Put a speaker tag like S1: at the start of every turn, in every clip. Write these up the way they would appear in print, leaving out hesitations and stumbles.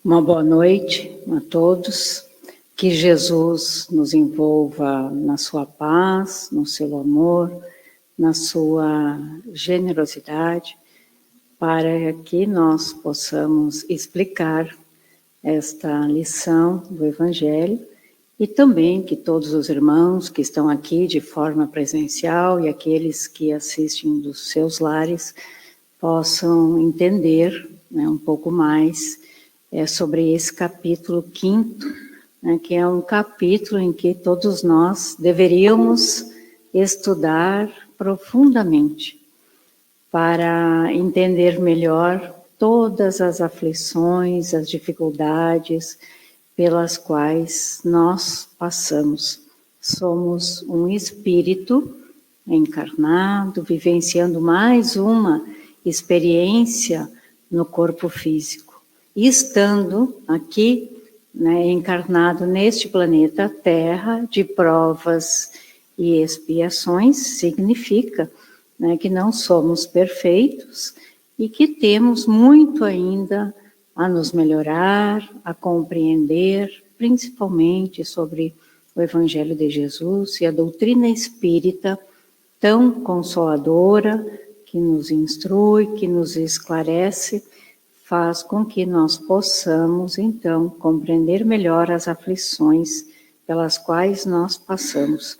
S1: Uma boa noite a todos, que Jesus nos envolva na sua paz, no seu amor, na sua generosidade, para que nós possamos explicar esta lição do Evangelho e também que todos os irmãos que estão aqui de forma presencial e aqueles que assistem dos seus lares possam entender, né, um pouco mais sobre esse capítulo 5º, né, que é um capítulo em que todos nós deveríamos estudar profundamente para entender melhor todas as aflições, as dificuldades pelas quais nós passamos. Somos um espírito encarnado, vivenciando mais uma experiência no corpo físico. E estando aqui, né, encarnado neste planeta Terra, de provas e expiações, significa, né, que não somos perfeitos e que temos muito ainda a nos melhorar, a compreender, principalmente sobre o Evangelho de Jesus e a doutrina espírita tão consoladora, que nos instrui, que nos esclarece, faz com que nós possamos, então, compreender melhor as aflições pelas quais nós passamos.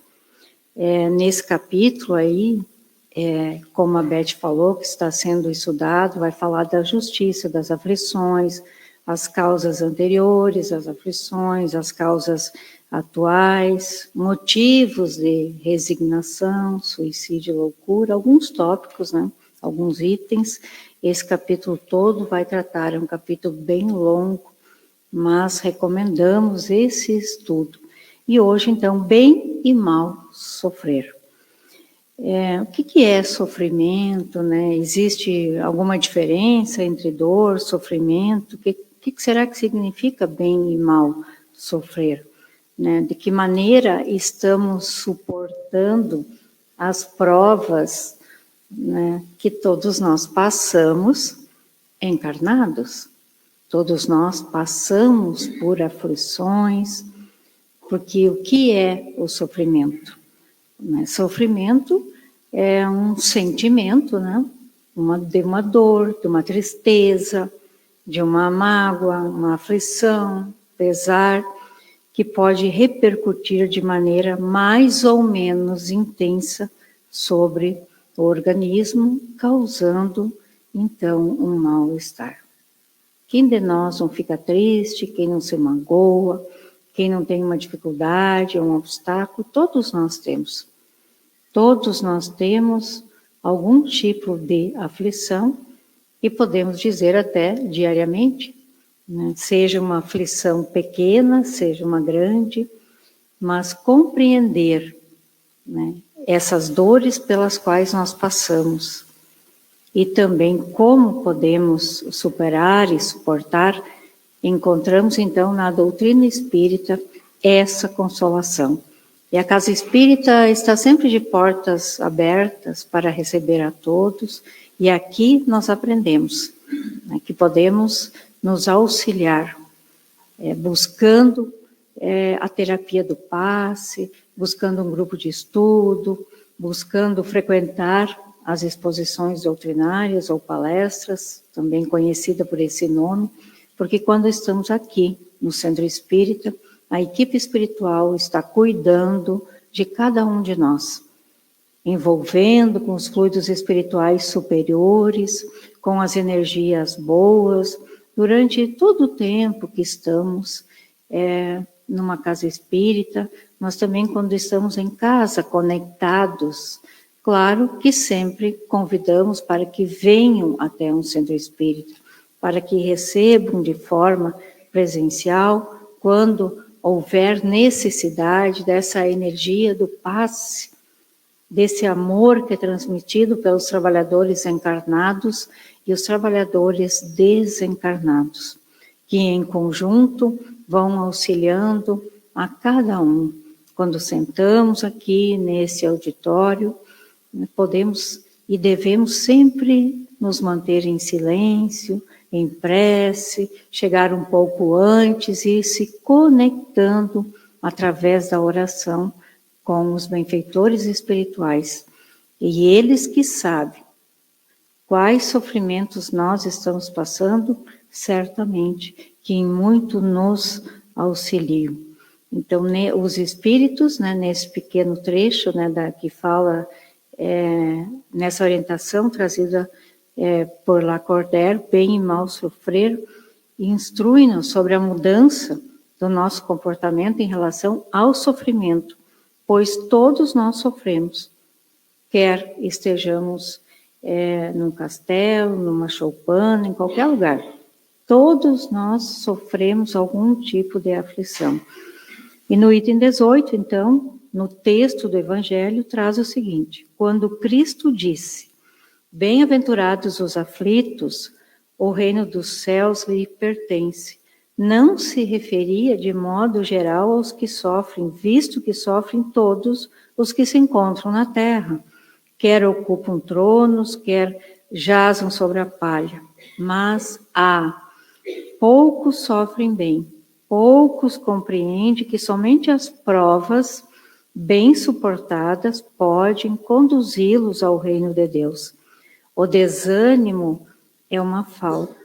S1: Nesse capítulo aí, como a Beth falou, que está sendo estudado, vai falar da justiça, das aflições, as causas anteriores às aflições, as causas atuais, motivos de resignação, suicídio e loucura, alguns tópicos, né? Alguns itens. Esse capítulo todo vai tratar, é um capítulo bem longo, mas recomendamos esse estudo. E hoje, então, bem e mal sofrer. O que é sofrimento, né? Existe alguma diferença entre dor, sofrimento? O que será que significa bem e mal sofrer? Né? De que maneira estamos suportando as provas, né, que todos nós passamos encarnados? Todos nós passamos por aflições, porque o que é o sofrimento? Sofrimento é um sentimento, né? De uma dor, de uma tristeza, de uma mágoa, uma aflição, pesar, que pode repercutir de maneira mais ou menos intensa sobre o organismo, causando, então, um mal-estar. Quem de nós não fica triste, quem não se magoa, quem não tem uma dificuldade, um obstáculo? Todos nós temos. Todos nós temos algum tipo de aflição, e podemos dizer até diariamente, né? Seja uma aflição pequena, seja uma grande, mas compreender, né, essas dores pelas quais nós passamos e também como podemos superar e suportar, encontramos então na doutrina espírita essa consolação. E a Casa Espírita está sempre de portas abertas para receber a todos, e aqui nós aprendemos, né, que podemos nos auxiliar, buscando a terapia do passe, buscando um grupo de estudo, buscando frequentar as exposições doutrinárias ou palestras, também conhecida por esse nome, porque quando estamos aqui no Centro Espírita, a equipe espiritual está cuidando de cada um de nós, envolvendo com os fluidos espirituais superiores, com as energias boas, durante todo o tempo que estamos numa casa espírita, mas também quando estamos em casa, conectados. Claro que sempre convidamos para que venham até um centro espírita, para que recebam de forma presencial, quando houver necessidade dessa energia do passe, desse amor que é transmitido pelos trabalhadores encarnados e os trabalhadores desencarnados, que em conjunto vão auxiliando a cada um. Quando sentamos aqui nesse auditório, podemos e devemos sempre nos manter em silêncio, em prece, chegar um pouco antes e ir se conectando através da oração com os benfeitores espirituais. E eles que sabem quais sofrimentos nós estamos passando, certamente que em muito nos auxiliam. Então, os espíritos, nesse pequeno trecho que fala nessa orientação trazida por Lacordaire, bem e mal sofrer, instrui-nos sobre a mudança do nosso comportamento em relação ao sofrimento, pois todos nós sofremos, quer estejamos num castelo, numa choupana, em qualquer lugar. Todos nós sofremos algum tipo de aflição. E no item 18, então, no texto do Evangelho, traz o seguinte: quando Cristo disse, bem-aventurados os aflitos, o reino dos céus lhe pertence, não se referia de modo geral aos que sofrem, visto que sofrem todos os que se encontram na terra, quer ocupam tronos, quer jazam sobre a palha. Mas poucos sofrem bem, poucos compreendem que somente as provas bem suportadas podem conduzi-los ao reino de Deus. O desânimo é uma falta.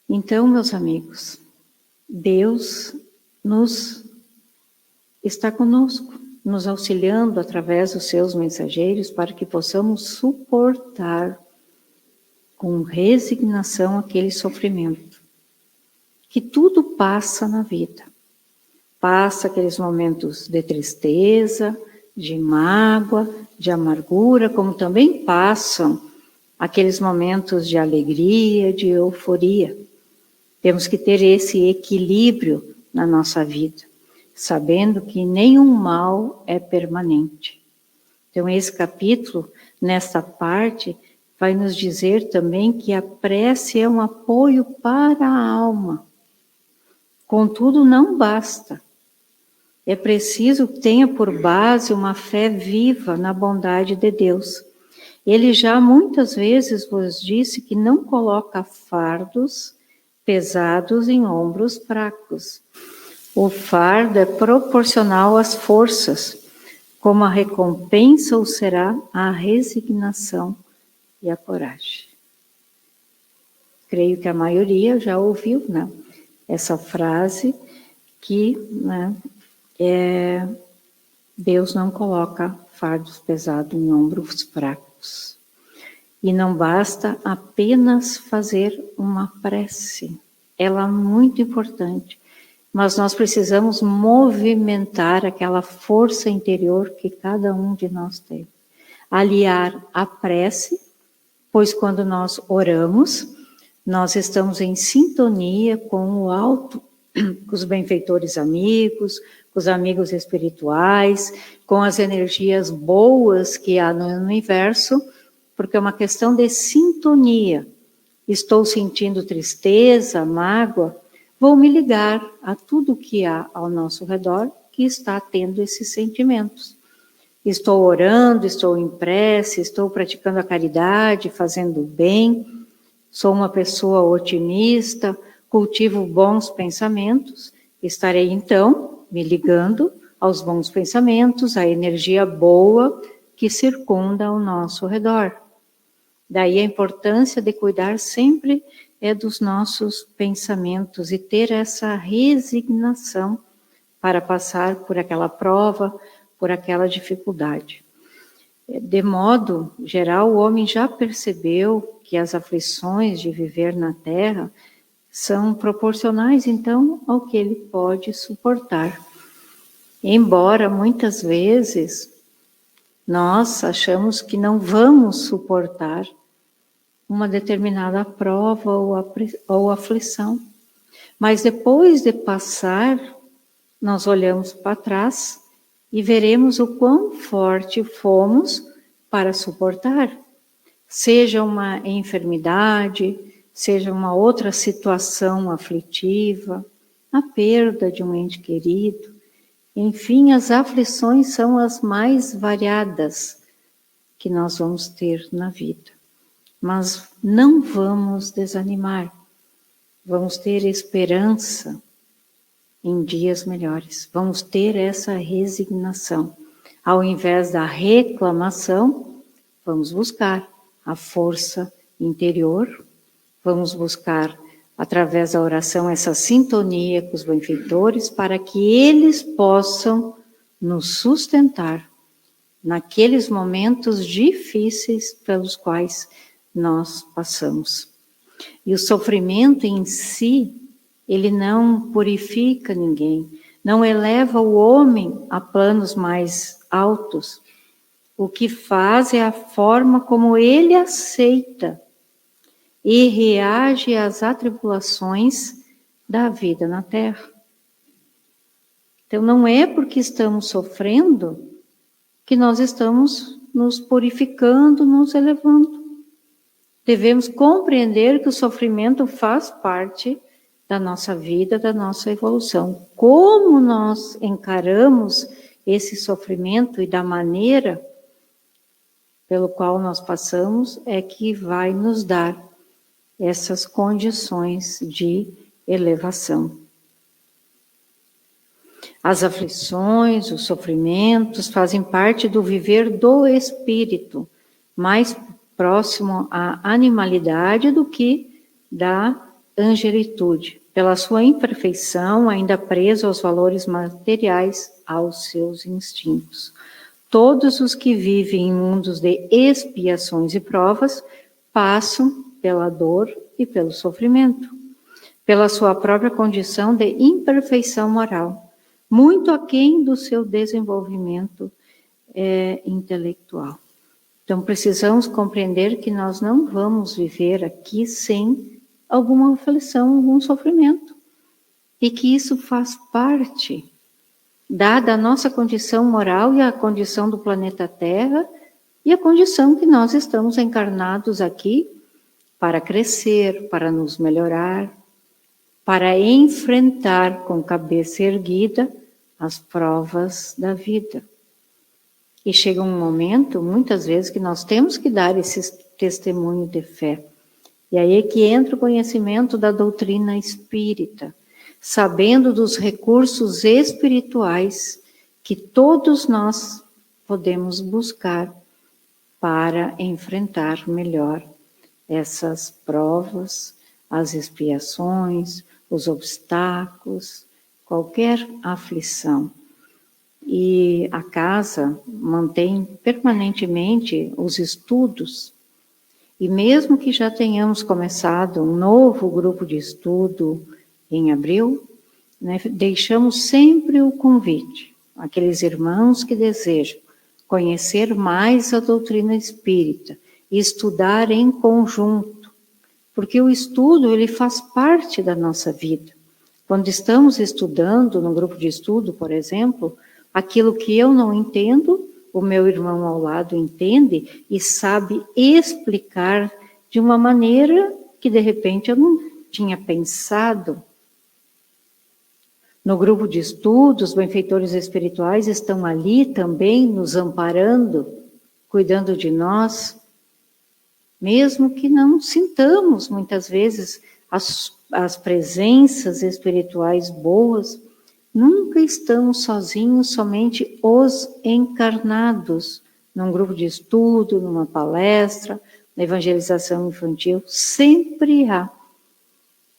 S1: Então, meus amigos, Deus está conosco, nos auxiliando através dos seus mensageiros para que possamos suportar com resignação aquele sofrimento. Que tudo passa na vida. Passa aqueles momentos de tristeza, de mágoa, de amargura, como também passam aqueles momentos de alegria, de euforia. Temos que ter esse equilíbrio na nossa vida, sabendo que nenhum mal é permanente. Então, esse capítulo, nesta parte, vai nos dizer também que a prece é um apoio para a alma. Contudo, não basta. É preciso que tenha por base uma fé viva na bondade de Deus. Ele já muitas vezes vos disse que não coloca fardos pesados em ombros fracos. O fardo é proporcional às forças, como a recompensa o será a resignação e a coragem. Creio que a maioria já ouviu, essa frase que Deus não coloca fardos pesados em ombros fracos. E não basta apenas fazer uma prece. Ela é muito importante. Mas nós precisamos movimentar aquela força interior que cada um de nós tem. Aliar a prece, pois quando nós oramos, nós estamos em sintonia com o alto, com os benfeitores amigos, com os amigos espirituais, com as energias boas que há no universo, porque é uma questão de sintonia. Estou sentindo tristeza, mágoa, vou me ligar a tudo que há ao nosso redor que está tendo esses sentimentos. Estou orando, estou em prece, estou praticando a caridade, fazendo o bem, sou uma pessoa otimista, cultivo bons pensamentos, estarei então me ligando aos bons pensamentos, à energia boa que circunda ao nosso redor. Daí a importância de cuidar sempre dos nossos pensamentos e ter essa resignação para passar por aquela prova, por aquela dificuldade. De modo geral, o homem já percebeu que as aflições de viver na Terra são proporcionais, então, ao que ele pode suportar. Embora, muitas vezes, nós achamos que não vamos suportar uma determinada prova ou aflição. Mas depois de passar, nós olhamos para trás e veremos o quão forte fomos para suportar. Seja uma enfermidade, seja uma outra situação aflitiva, a perda de um ente querido. Enfim, as aflições são as mais variadas que nós vamos ter na vida. mas não vamos desanimar. Vamos ter esperança em dias melhores. Vamos ter essa resignação. Ao invés da reclamação, vamos buscar a força interior, vamos buscar, através da oração, essa sintonia com os benfeitores, para que eles possam nos sustentar naqueles momentos difíceis pelos quais nós passamos. E o sofrimento em si, ele não purifica ninguém, não eleva o homem a planos mais altos. O que faz é a forma como ele aceita e reage às atribulações da vida na Terra. Então, não é porque estamos sofrendo que nós estamos nos purificando, nos elevando. Devemos compreender que o sofrimento faz parte da nossa vida, da nossa evolução. Como nós encaramos esse sofrimento e da maneira pelo qual nós passamos é que vai nos dar essas condições de elevação. As aflições, os sofrimentos fazem parte do viver do espírito, mais próximo à animalidade do que da angelitude, pela sua imperfeição, ainda preso aos valores materiais, aos seus instintos. Todos os que vivem em mundos de expiações e provas passam pela dor e pelo sofrimento, pela sua própria condição de imperfeição moral, muito aquém do seu desenvolvimento intelectual. Então, precisamos compreender que nós não vamos viver aqui sem alguma aflição, algum sofrimento, e que isso faz parte, dada a nossa condição moral e a condição do planeta Terra, e a condição que nós estamos encarnados aqui para crescer, para nos melhorar, para enfrentar com cabeça erguida as provas da vida. E chega um momento, muitas vezes, que nós temos que dar esse testemunho de fé. E aí é que entra o conhecimento da doutrina espírita, sabendo dos recursos espirituais que todos nós podemos buscar para enfrentar melhor essas provas, as expiações, os obstáculos, qualquer aflição. E a casa mantém permanentemente os estudos. E mesmo que já tenhamos começado um novo grupo de estudo em abril, né, deixamos sempre o convite àqueles irmãos que desejam conhecer mais a doutrina espírita e estudar em conjunto, porque o estudo ele faz parte da nossa vida. Quando estamos estudando no grupo de estudo, por exemplo, aquilo que eu não entendo, o meu irmão ao lado entende e sabe explicar de uma maneira que de repente eu não tinha pensado. No grupo de estudo, os benfeitores espirituais estão ali também nos amparando, cuidando de nós, mesmo que não sintamos muitas vezes as presenças espirituais boas. Nunca estamos sozinhos, somente os encarnados, num grupo de estudo, numa palestra, na evangelização infantil. Sempre há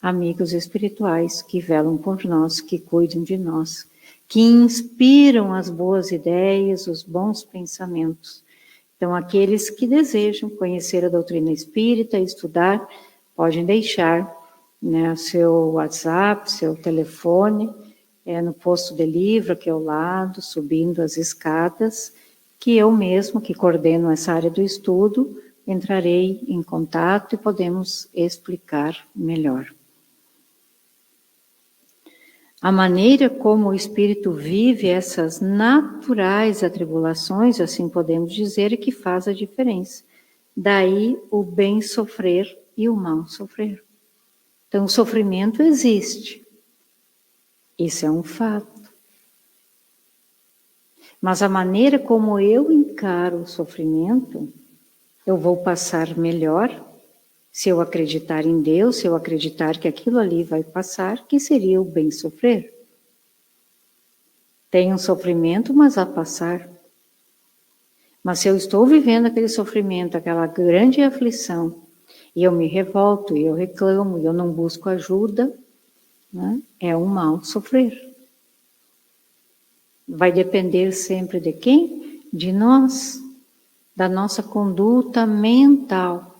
S1: amigos espirituais que velam por nós, que cuidam de nós, que inspiram as boas ideias, os bons pensamentos. Então, aqueles que desejam conhecer a doutrina espírita, estudar, podem deixar, né, seu WhatsApp, seu telefone, no posto de livro aqui ao lado, subindo as escadas, que eu mesmo, que coordeno essa área do estudo, entrarei em contato e podemos explicar melhor. A maneira como o espírito vive essas naturais atribulações, assim podemos dizer, é que faz a diferença. Daí o bem sofrer e o mal sofrer. Então o sofrimento existe. Isso é um fato. Mas a maneira como eu encaro o sofrimento, eu vou passar melhor Se eu acreditar em Deus, se eu acreditar que aquilo ali vai passar, que seria o bem sofrer. Tem um sofrimento, mas a passar. Mas se eu estou vivendo aquele sofrimento, aquela grande aflição, e eu me revolto, e eu reclamo, e eu não busco ajuda, né? É um mal sofrer. Vai depender sempre de quem? De nós, da nossa conduta mental,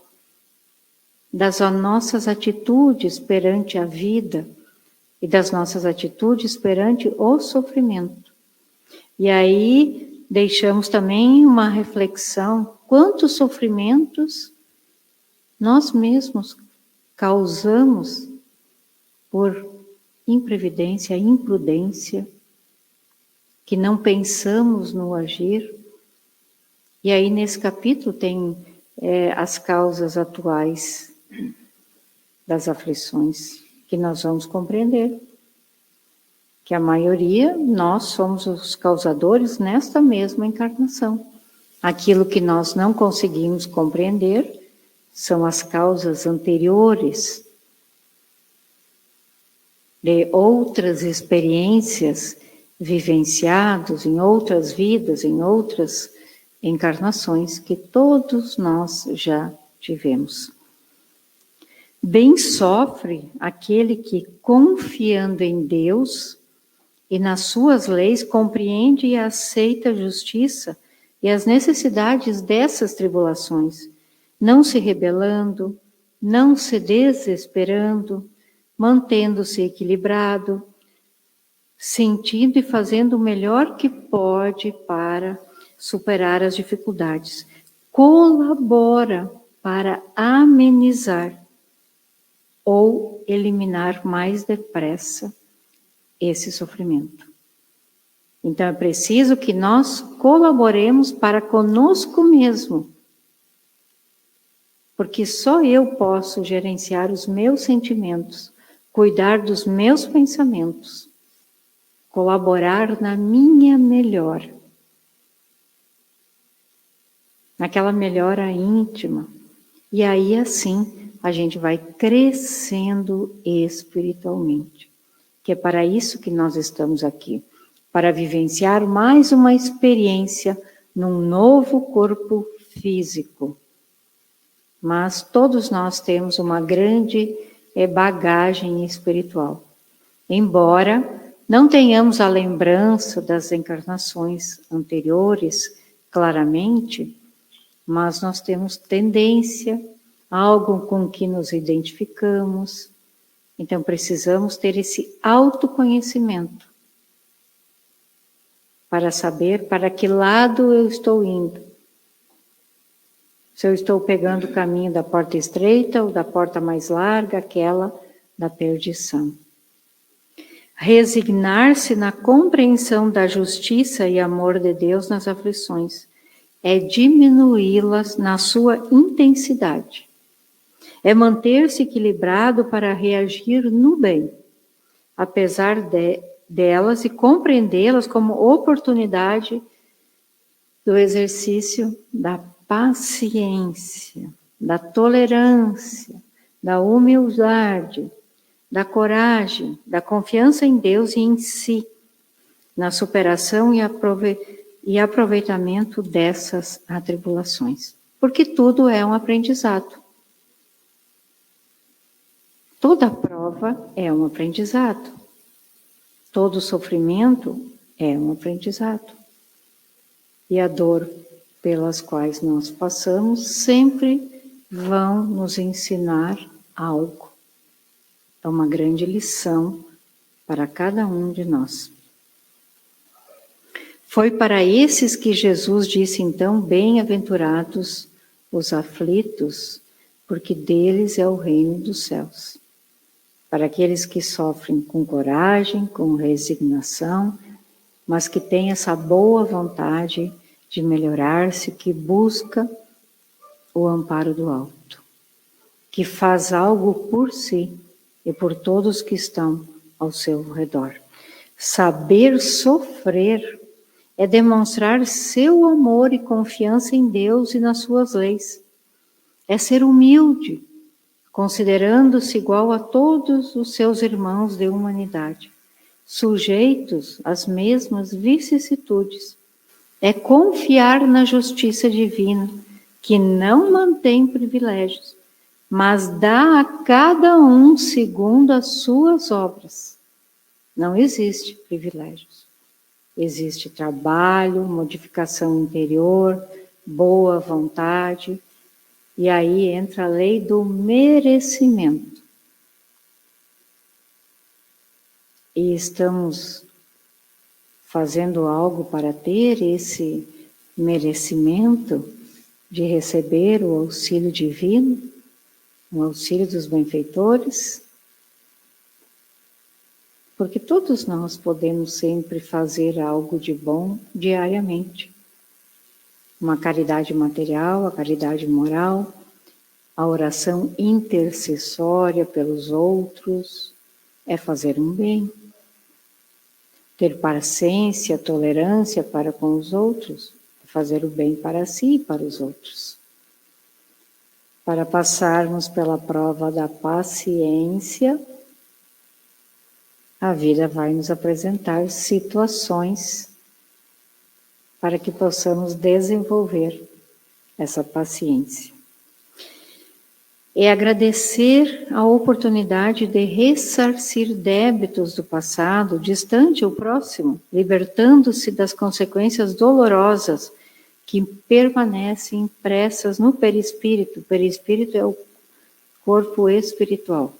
S1: das nossas atitudes perante a vida e das nossas atitudes perante o sofrimento. E aí deixamos também uma reflexão, quantos sofrimentos nós mesmos causamos por imprevidência, imprudência, que não pensamos no agir. E aí nesse capítulo tem as causas atuais das aflições, que nós vamos compreender. Que a maioria, nós somos os causadores nesta mesma encarnação. Aquilo que nós não conseguimos compreender são as causas anteriores de outras experiências vivenciadas em outras vidas, em outras encarnações que todos nós já tivemos. Bem sofre aquele que, confiando em Deus e nas suas leis, compreende e aceita a justiça e as necessidades dessas tribulações, não se rebelando, não se desesperando, mantendo-se equilibrado, sentindo e fazendo o melhor que pode para superar as dificuldades. Colabora para amenizar ou eliminar mais depressa esse sofrimento. Então é preciso que nós colaboremos para conosco mesmo, porque só eu posso gerenciar os meus sentimentos, cuidar dos meus pensamentos, colaborar na minha melhora, naquela melhora íntima. E aí assim a gente vai crescendo espiritualmente. Que é para isso que nós estamos aqui, para vivenciar mais uma experiência num novo corpo físico. Mas todos nós temos uma grande bagagem espiritual. Embora não tenhamos a lembrança das encarnações anteriores claramente, mas nós temos tendência, algo com que nos identificamos. Então precisamos ter esse autoconhecimento para saber para que lado eu estou indo. Se eu estou pegando o caminho da porta estreita ou da porta mais larga, aquela da perdição. Resignar-se na compreensão da justiça e amor de Deus nas aflições é diminuí-las na sua intensidade. É manter-se equilibrado para reagir no bem, apesar delas, e compreendê-las como oportunidade do exercício da paciência, da tolerância, da humildade, da coragem, da confiança em Deus e em si, na superação e aproveitamento dessas atribulações. Porque tudo é um aprendizado. Toda prova é um aprendizado. Todo sofrimento é um aprendizado. E a dor pelas quais nós passamos sempre vão nos ensinar algo. É uma grande lição para cada um de nós. Foi para esses que Jesus disse então, bem-aventurados os aflitos, porque deles é o reino dos céus. Para aqueles que sofrem com coragem, com resignação, mas que têm essa boa vontade de melhorar-se, que busca o amparo do alto, que faz algo por si e por todos que estão ao seu redor. Saber sofrer é demonstrar seu amor e confiança em Deus e nas suas leis. É ser humilde, considerando-se igual a todos os seus irmãos de humanidade, sujeitos às mesmas vicissitudes. É confiar na justiça divina, que não mantém privilégios, mas dá a cada um segundo as suas obras. Não existe privilégios. Existe trabalho, modificação interior, boa vontade, e aí entra a lei do merecimento. E estamos fazendo algo para ter esse merecimento de receber o auxílio divino, o auxílio dos benfeitores? Porque todos nós podemos sempre fazer algo de bom diariamente. Uma caridade material, a caridade moral, a oração intercessória pelos outros, é fazer um bem. Ter paciência, tolerância para com os outros, é fazer o bem para si e para os outros. Para passarmos pela prova da paciência, a vida vai nos apresentar situações para que possamos desenvolver essa paciência. É agradecer a oportunidade de ressarcir débitos do passado, distante ou próximo, libertando-se das consequências dolorosas que permanecem impressas no perispírito. O perispírito é o corpo espiritual.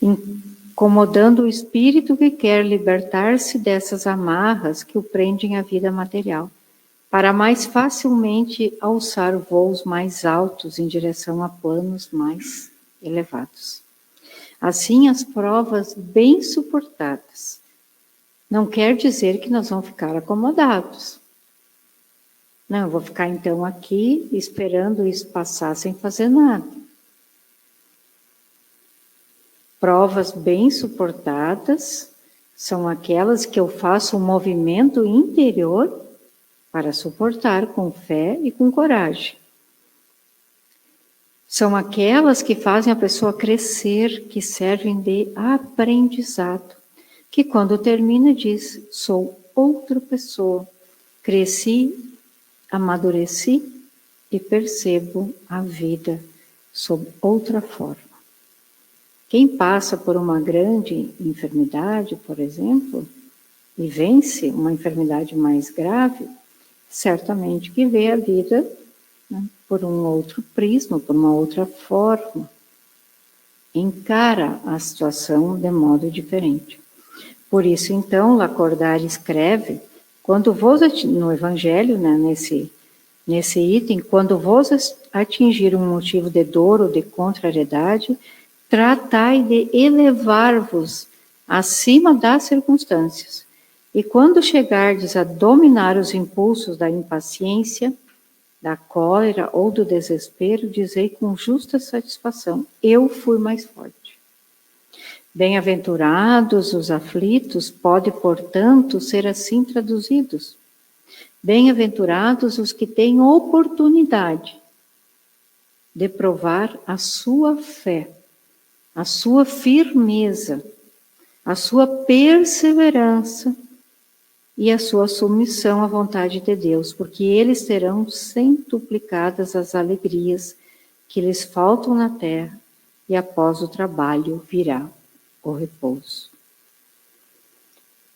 S1: Incomodando o espírito que quer libertar-se dessas amarras que o prendem à vida material, para mais facilmente alçar voos mais altos em direção a planos mais elevados. Assim, as provas bem suportadas não quer dizer que nós vamos ficar acomodados. Não, eu vou ficar então aqui esperando isso passar sem fazer nada. Provas bem suportadas são aquelas que eu faço um movimento interior para suportar com fé e com coragem. São aquelas que fazem a pessoa crescer, que servem de aprendizado, que quando termina diz, sou outra pessoa, cresci, amadureci e percebo a vida sob outra forma. Quem passa por uma grande enfermidade, por exemplo, e vence uma enfermidade mais grave, certamente que vê a vida, né, por um outro prisma, por uma outra forma. Encara a situação de modo diferente. Por isso, então, Lacordaire escreve, quando vos no Evangelho, né, nesse item, quando vos atingir um motivo de dor ou de contrariedade, tratai de elevar-vos acima das circunstâncias. E quando chegardes a dominar os impulsos da impaciência, da cólera ou do desespero, dizei com justa satisfação, eu fui mais forte. Bem-aventurados os aflitos, pode, portanto, ser assim traduzidos. Bem-aventurados os que têm oportunidade de provar a sua fé, a sua firmeza, a sua perseverança e a sua submissão à vontade de Deus, porque eles terão centuplicadas as alegrias que lhes faltam na terra, e após o trabalho virá o repouso.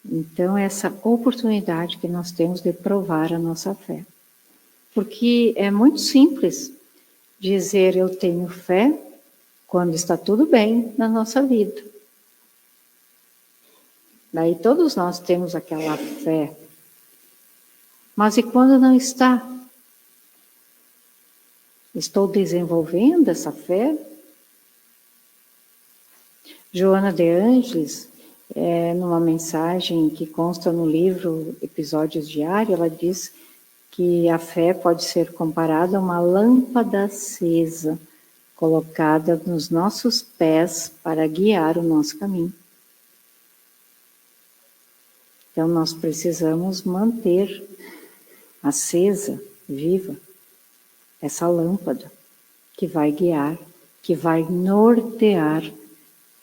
S1: Então, essa oportunidade que nós temos de provar a nossa fé. Porque é muito simples dizer eu tenho fé quando está tudo bem na nossa vida. Daí todos nós temos aquela fé. Mas e quando não está? Estou desenvolvendo essa fé? Joana de Ângeles, numa mensagem que consta no livro Episódios Diários, ela diz que a fé pode ser comparada a uma lâmpada acesa, colocada nos nossos pés para guiar o nosso caminho. Então, nós precisamos manter acesa, viva, essa lâmpada que vai guiar, que vai nortear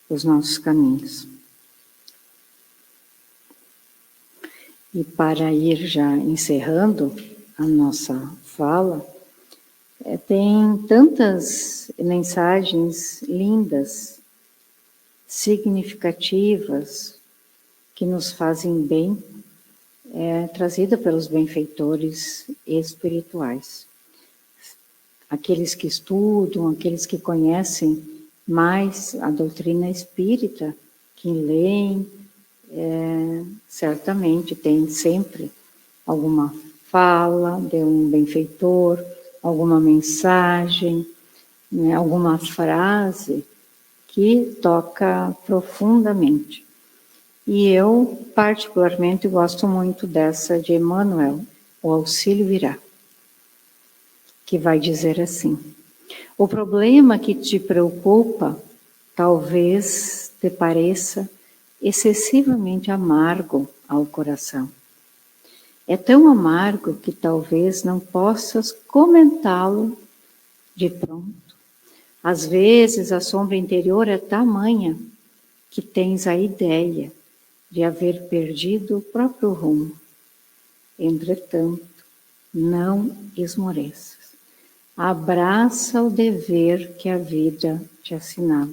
S1: os nossos caminhos. E para ir já encerrando a nossa fala, tem tantas mensagens lindas, significativas, que nos fazem bem, trazida pelos benfeitores espirituais. Aqueles que estudam, aqueles que conhecem mais a doutrina espírita, que leem, certamente tem sempre alguma fala de um benfeitor, alguma mensagem, né, alguma frase que toca profundamente. E eu, particularmente, gosto muito dessa de Emmanuel, o auxílio virá, que vai dizer assim: o problema que te preocupa talvez te pareça excessivamente amargo ao coração. É tão amargo que talvez não possas comentá-lo de pronto. Às vezes a sombra interior é tamanha que tens a ideia de haver perdido o próprio rumo. Entretanto, não esmoreças. Abraça o dever que a vida te assinala.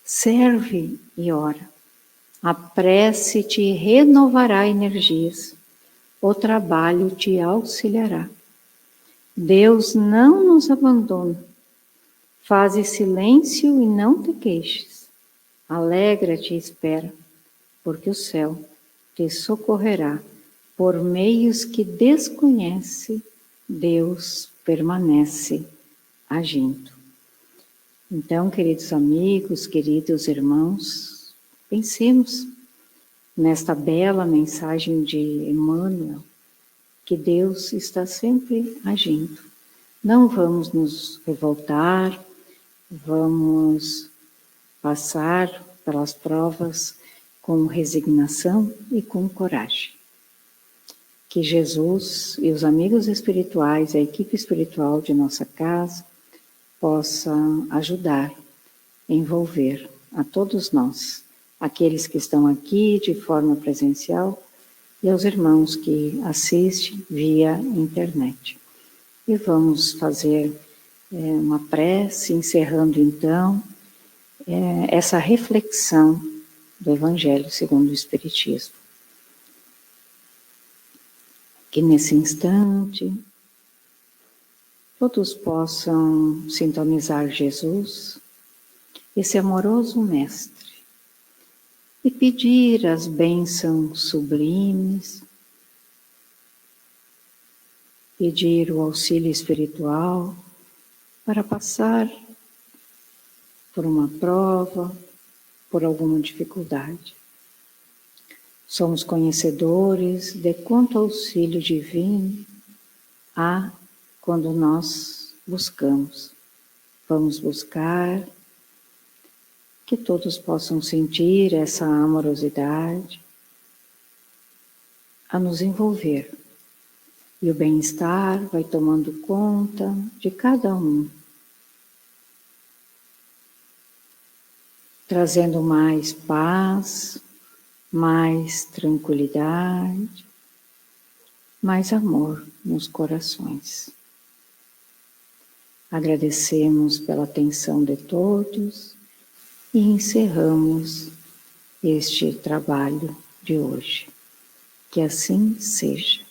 S1: Serve e ora. A prece te renovará energias. O trabalho te auxiliará. Deus não nos abandona. Faze silêncio e não te queixes. Alegra-te e espera, porque o céu te socorrerá. Por meios que desconhece, Deus permanece agindo. Então, queridos amigos, queridos irmãos, pensemos nesta bela mensagem de Emmanuel, que Deus está sempre agindo. Não vamos nos revoltar, vamos passar pelas provas com resignação e com coragem. Que Jesus e os amigos espirituais, a equipe espiritual de nossa casa, possam ajudar, envolver a todos nós, aqueles que estão aqui de forma presencial e aos irmãos que assistem via internet. E vamos fazer uma prece, encerrando então essa reflexão do Evangelho segundo o Espiritismo. Que nesse instante todos possam sintonizar Jesus, esse amoroso Mestre, e pedir as bênçãos sublimes, pedir o auxílio espiritual para passar por uma prova, por alguma dificuldade. Somos conhecedores de quanto auxílio divino há quando nós buscamos. Vamos buscar, que todos possam sentir essa amorosidade a nos envolver. E o bem-estar vai tomando conta de cada um, trazendo mais paz, mais tranquilidade, mais amor nos corações. Agradecemos pela atenção de todos e encerramos este trabalho de hoje. Que assim seja.